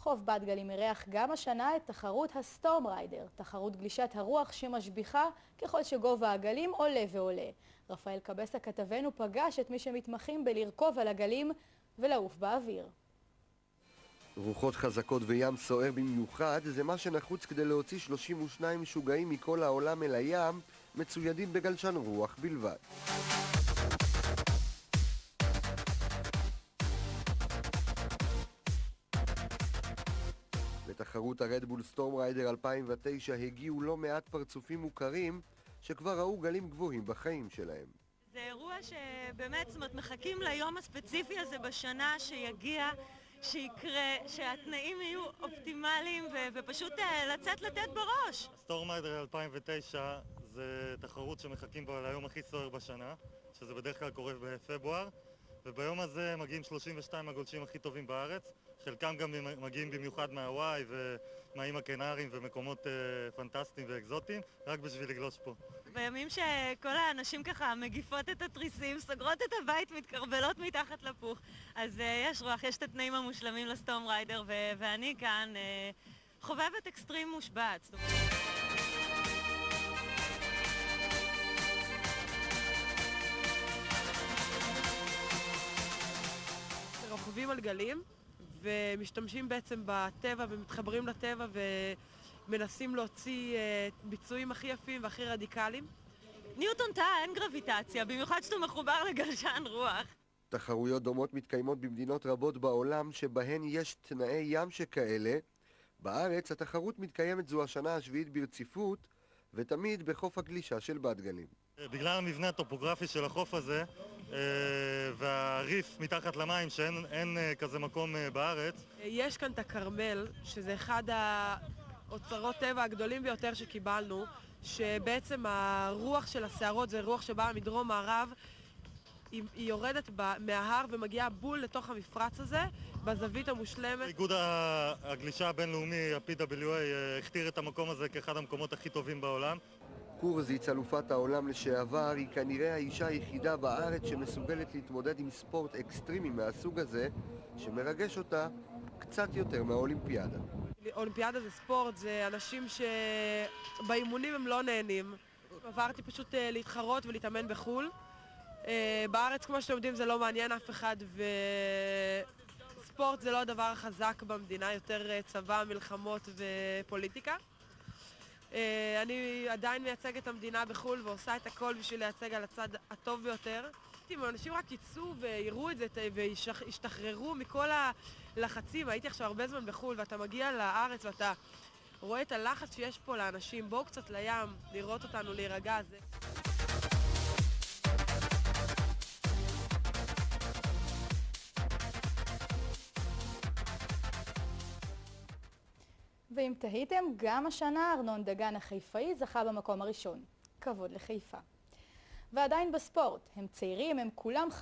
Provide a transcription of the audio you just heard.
חוף בת גלים אירח גם השנה את תחרות הסטורם ריידר, תחרות גלישת הרוח שמשביחה ככל שגובה הגלים עולה ועולה. רפאל קבסה כתבנו פגש את מי שמתמחים בלרכוב על הגלים ולעוף באוויר. רוחות חזקות וים סוער במיוחד זה מה שנחוץ כדי להוציא 32 משוגעים מכל העולם אל הים, מצוידים בגלשן רוח בלבד. לתחרות הרדבול סטורם ריידר 2009 הגיעו לא מעט פרצופים מוכרים שכבר ראו גלים גבוהים בחיים שלהם. זה אירוע שבאמת מחכים ליום הספציפי הזה בשנה שיגיע, שיקרה, שהתנאים יהיו אופטימליים ופשוט לצאת לתת בראש. סטורם ריידר 2009 זה תחרות שמחכים בה ליום הכי סוער בשנה, שזה בדרך כלל קורה בפברואר, וביום הזה מגיעים 32 הגולשים הכי טובים בארץ, חלקם גם מגיעים במיוחד מהוואי ומהאים הקנריים ומקומות פנטסטיים ואקזוטיים, רק בשביל לגלוש פה. בימים שכל האנשים ככה מגיפות את התריסים, סוגרות את הבית, מתקרבלות מתחת לפוך, אז יש רוח, יש את התנאים המושלמים לסטורם ריידר, ואני כאן חובבת אקסטרים מושבעת. רוכבים על גלים ומשתמשים בעצם בטבע ומתחברים לטבע ומנסים להוציא ביצועים הכי יפים והכי רדיקליים. ניוטון טעה, אין גרביטציה, במיוחד שאתה מחובר לגלשן רוח. תחרויות דומות מתקיימות במדינות רבות בעולם שבהן יש תנאי ים שכאלה. בארץ התחרות מתקיימת זו השנה השביעית ברציפות ותמיד בחוף הגלישה של בת גלים. בגלל המבנה הטופוגרפי של החוף הזה והריף מתחת למים שאין כזה מקום בארץ. יש כאן את הכרמל, שזה אחד האוצרות טבע הגדולים ביותר שקיבלנו, שבעצם הרוח של הסערות זה רוח שבאה מדרום מערב, היא יורדת מההר ומגיעה בול לתוך המפרץ הזה, בזווית המושלמת. איגוד הגלישה הבינלאומי, ה-PWA, הכתיר את המקום הזה כאחד המקומות הכי טובים בעולם. קורזיץ, אלופת העולם לשעבר, היא כנראה האישה היחידה בארץ שמסוגלת להתמודד עם ספורט אקסטרימי מהסוג הזה, שמרגש אותה קצת יותר מהאולימפיאדה. אולימפיאדה זה ספורט, זה אנשים שבאימונים הם לא נהנים. עברתי פשוט להתחרות ולהתאמן בחול. בארץ, כמו שאתם יודעים, זה לא מעניין אף אחד, וספורט זה לא הדבר החזק במדינה, יותר צבא, מלחמות ופוליטיקה. אני עדיין מייצג את המדינה בחול ועושה את הכל בשביל לייצג על הצד הטוב ביותר. אם אנשים רק יצאו ויראו את זה וישתחררו מכל הלחצים, הייתי עכשיו הרבה זמן בחול ואתה מגיע לארץ ואתה רואה את הלחץ שיש פה לאנשים, בואו קצת לים, לראות אותנו, להירגע. ואם תהיתם, גם השנה ארנון דגן החיפאי זכה במקום הראשון. כבוד לחיפה. ועדיין בספורט, הם צעירים, הם כולם